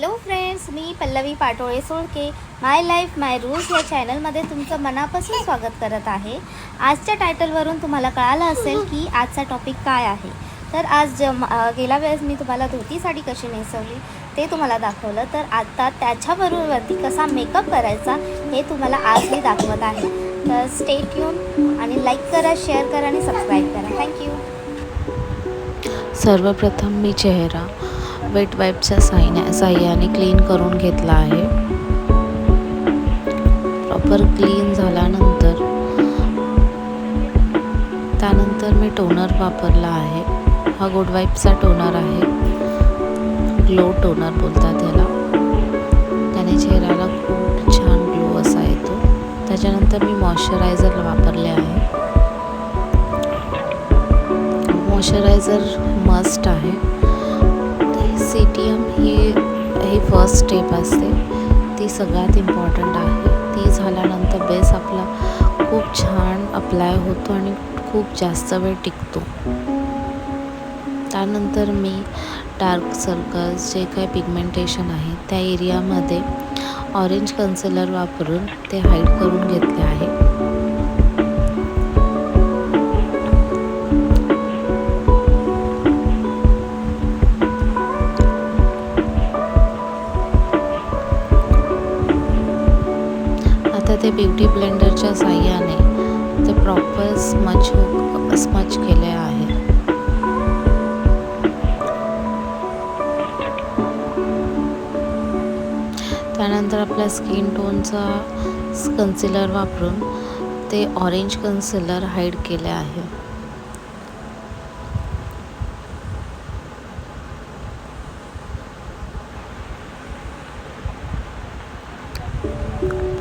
Hello friends, मी पल्लवी पाटोळे सोळके माय life माय rules या चॅनलमध्ये तुमचं मनापासून स्वागत करत आहे. आजच्या टायटलवरून तुम्हाला कळालं असेल की आजचा टॉपिक काय आहे. तर आज गेल्या वेळेस मी तुम्हाला धोती साडी कशी नेसवली ते तुम्हाला दाखवलं, तर आता त्याच्याबरोबरती कसा मेकअप करायचा हे तुम्हाला आज मी दाखवत आहे. तर स्टे ट्यून आणि लाईक करा, शेअर करा आणि सबस्क्राईब करा. थँक्यू. सर्वप्रथम मी चेहरा वेट वाईपच्या साह्याने क्लीन करून घेतला आहे. प्रॉपर क्लीन झाल्यानंतर त्यानंतर मी टोनर वापरला आहे. हा गुड वाईपचा टोनर आहे, ग्लो टोनर बोलतात त्याला. त्याने चेहऱ्याला खूप छान ग्लो असा येतो. त्याच्यानंतर मी मॉइश्चरायझर वापरले आहे. मॉइश्चरायझर मस्ट आहे. CTM ही फर्स्ट स्टेप असते, ती सगळ्यात इम्पॉर्टंट आहे. ती झाल्यानंतर बेस आपला खूप छान अप्लाय होतो आणि खूप जास्त वेळ टिकतो. त्यानंतर मी डार्क सर्कल्स जे काही पिगमेंटेशन आहे त्या एरियामध्ये ऑरेंज कन्सिलर वापरून ते हाईड करून घेतले आहे. ते ब्युटी ब्लेंडरच्या साह्याने ते प्रॉपर स्मच केले आहे. त्यानंतर आपल्या स्किन टोनचा कन्सिलर वापरून ते ऑरेंज कन्सिलर हाईड केले आहे.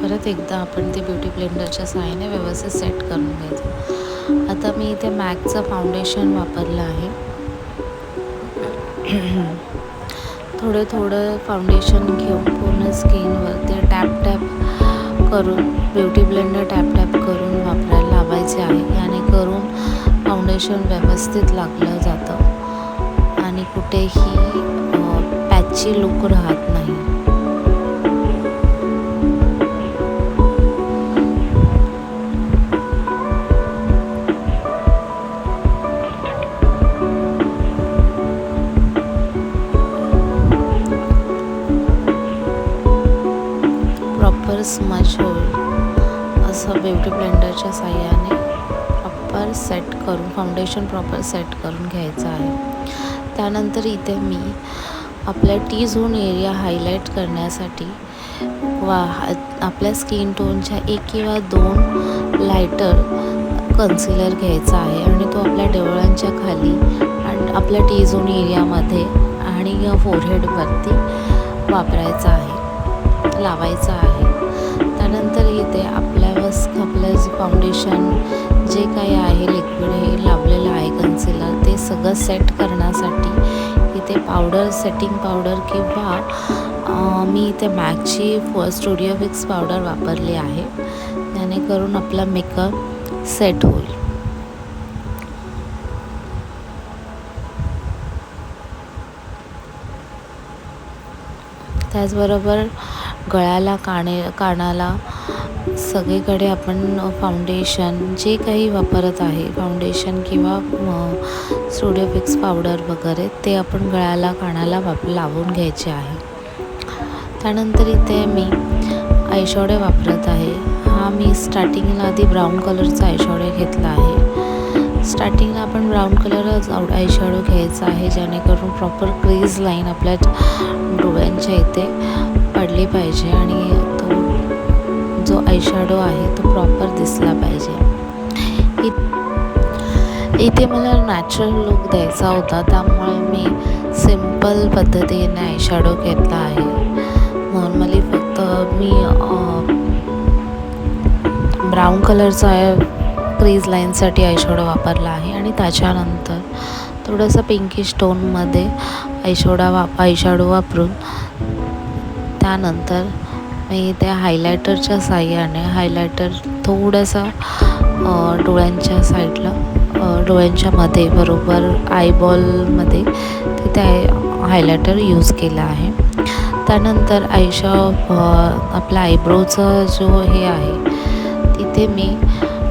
परत एकदा आपण ते ब्युटी ब्लेंडरच्या साहाय्याने व्यवस्थित सेट करून घ्यायचं. आता मी इथे मॅकचं फाउंडेशन वापरलं आहे. थोडं फाउंडेशन घेऊन पूर्ण स्किनवर ते टॅप करून ब्युटी ब्लेंडर टॅप करून लावायचे आहे. याने करून फाउंडेशन व्यवस्थित लागलं जातं आणि कुठेही पॅची लुक राहत नाही. स्मच होईल असं ब्युटी ब्लेंडरच्या साह्याने प्रॉपर सेट करून फाउंडेशन प्रॉपर सेट करून घ्यायचं आहे. त्यानंतर इथे मी आपल्या टी झोन एरिया हायलाईट करण्यासाठी आपल्या स्किन टोनच्या 1 किंवा 2 लायटर कन्सिलर घ्यायचा आहे आणि तो आपल्या डोळ्यांच्या खाली आणि आपल्या टी झोन एरियामध्ये आणि फोरहेडवरती वापरायचा आहे, लावायचा आहे. त्यानंतर इथे आपलं फाउंडेशन जे काही आहे लिक्विड हे लावलेलं आहे कन्सिलर, ते सगळं सेट करण्यासाठी इथे सेटिंग पावडर किंवा मी इथे मॅकची स्टुडिओ फिक्स पावडर वापरली आहे. जेणेकरून आपला मेकअप सेट होईल. त्याचबरोबर गळ्याला कानाला सगळीकडे आपण फाउंडेशन जे काही वापरत आहे, फाउंडेशन किंवा स्टुडिओ फिक्स पावडर वगैरे, ते आपण गळ्याला कानाला लावून घ्यायचे आहे. त्यानंतर इथे मी आयशॅडो वापरत आहे. हा मी स्टार्टिंगला आधी ब्राऊन कलरचा आयशॅडो घेतला आहे. स्टार्टिंगला आपण ब्राऊन कलरच आयशॅडो घ्यायचा आहे, जेणेकरून प्रॉपर क्रीज लाईन आपल्या डोळ्यांच्या इथे पडली पाहिजे आणि तो जो आयशॅडो आहे तो प्रॉपर दिसला पाहिजे. इथे मला नॅचरल लुक द्यायचा होता, त्यामुळे मी सिंपल पद्धतीने आयशॅडो घेतला आहे. नॉर्मली फक्त मी ब्राऊन कलरचा क्रीज लाईनसाठी आयशॅडो वापरला आहे आणि त्याच्यानंतर थोडंसं पिंकिश टोनमध्ये आयशॅडो वापरून त्यानंतर मी त्या हायलायटरच्या साह्याने हायलायटर थोडासा डोळ्यांच्या साईडला डोळ्यांच्या मध्ये बरोबर आयबॉलमध्ये तिथे हायलायटर यूज केला आहे. त्यानंतर आपला आयब्रोचा जो हे आहे तिथे मी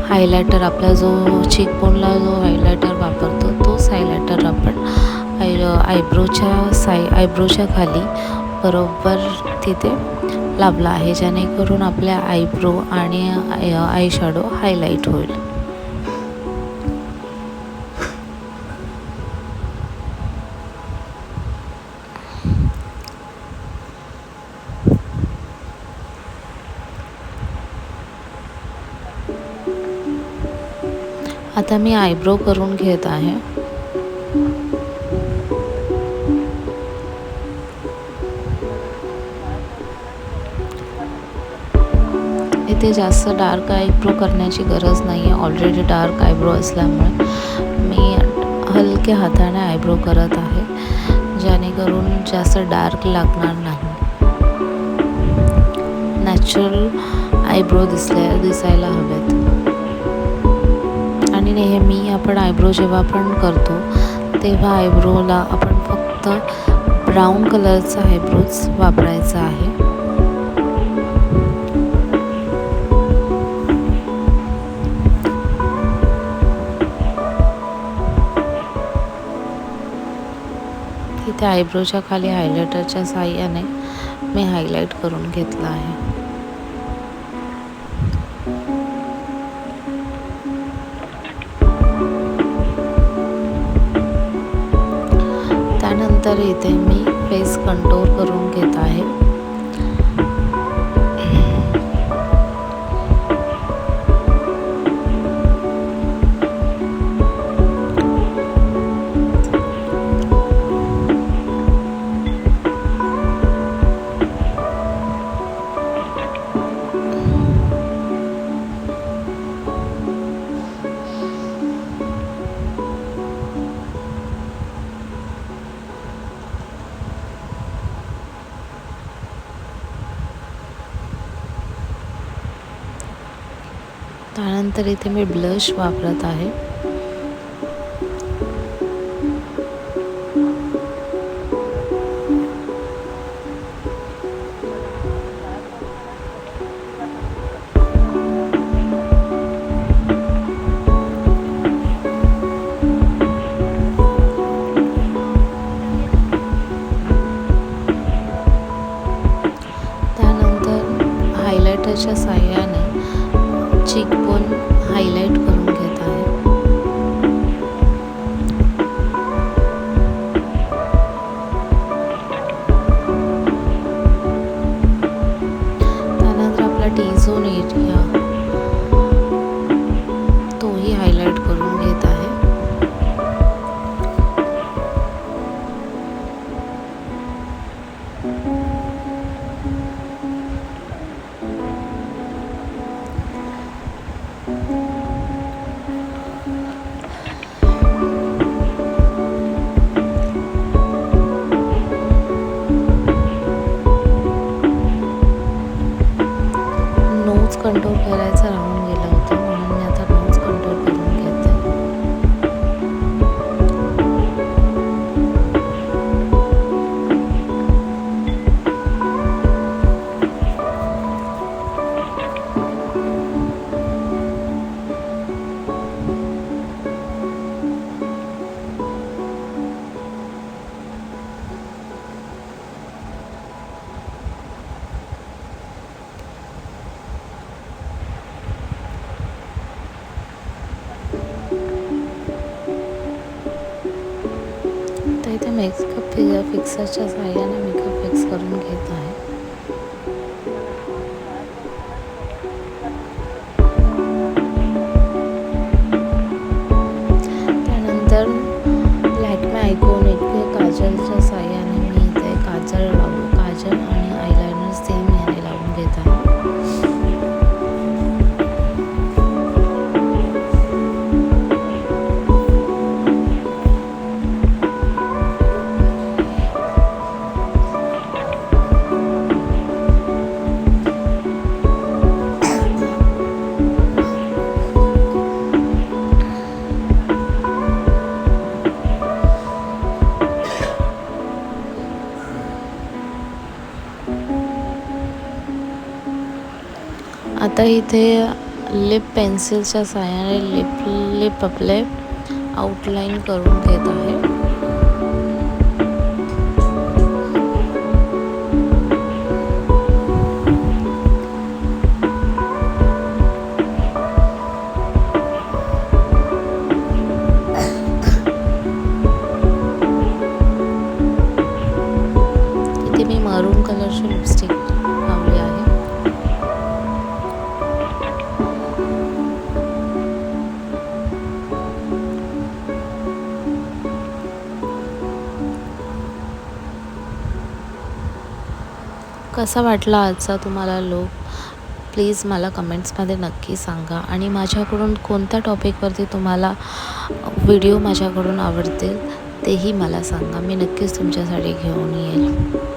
हायलायटर, आपला जो चीकबोनला जो हायलायटर वापरतो तोच हायलायटर आपण आयब्रोच्या खाली बरोबर तिथे लावला आहे, जेणेकरून आपल्या आयब्रो आणि आय शॅडो हायलाईट होईल. आता मी आयब्रो करून घेत आहे. इथे जास्त डार्क आयब्रो करण्याची गरज नाही आहे, ऑलरेडी डार्क आयब्रो असल्यामुळे मी हलक्या हाताने आयब्रो करत आहे, जेणेकरून जास्त डार्क लागणार नाही. नॅचरल आयब्रो दिसायला हवेत. आणि नेहमी आपण आयब्रो जेव्हा पण करतो तेव्हा आयब्रोला आपण फक्त ब्राऊन कलरचा आयब्रोच वापरायचा आहे. तिथे आयब्रोच्या खाली हायलायटरच्या साहाय्याने मी हायलाईट करून घेतला आहे. त्यानंतर इथे मी फेस कंटूर करून घेत आहे. त्यानंतर इथे मी ब्लश वापरत आहे. त्यानंतर हायलायटरच्या साहाय्याने चीकबोन हायलाईट करून घेत आहे. त्यानंतर आपला टी झोन एरिया तोही हायलाईट करून घेत आहे. नोज कंट्रोल करायचं राहून गेलं होतं, म्हणून मी आता नोज कंट्रोल करून घेते. तर इथे मेकअप फिक्सरच्या साहाय्याने मेकअप फिक्स करून घेत आहे. त्यानंतर लॅक्मे आयकॉनिक काजलच्या साहाय्याने मी इथे काजल आणि आयलायनर सेम याने लावून घेत आहे. आता इथे लिप पेन्सिलच्या साहाय्याने लिप आपले आउटलाईन करून घेत आहे. इथे मी मरून कलरची लिपस्टिक लावली आहे. कसा वाटला आजचा तुम्हाला लूक, प्लीज मला कमेंट्समध्ये नक्की सांगा. आणि माझ्याकडून कोणत्या टॉपिकवरती तुम्हाला व्हिडिओ माझ्याकडून आवडतील तेही मला सांगा. मी नक्कीच तुमच्यासाठी घेऊन येईल.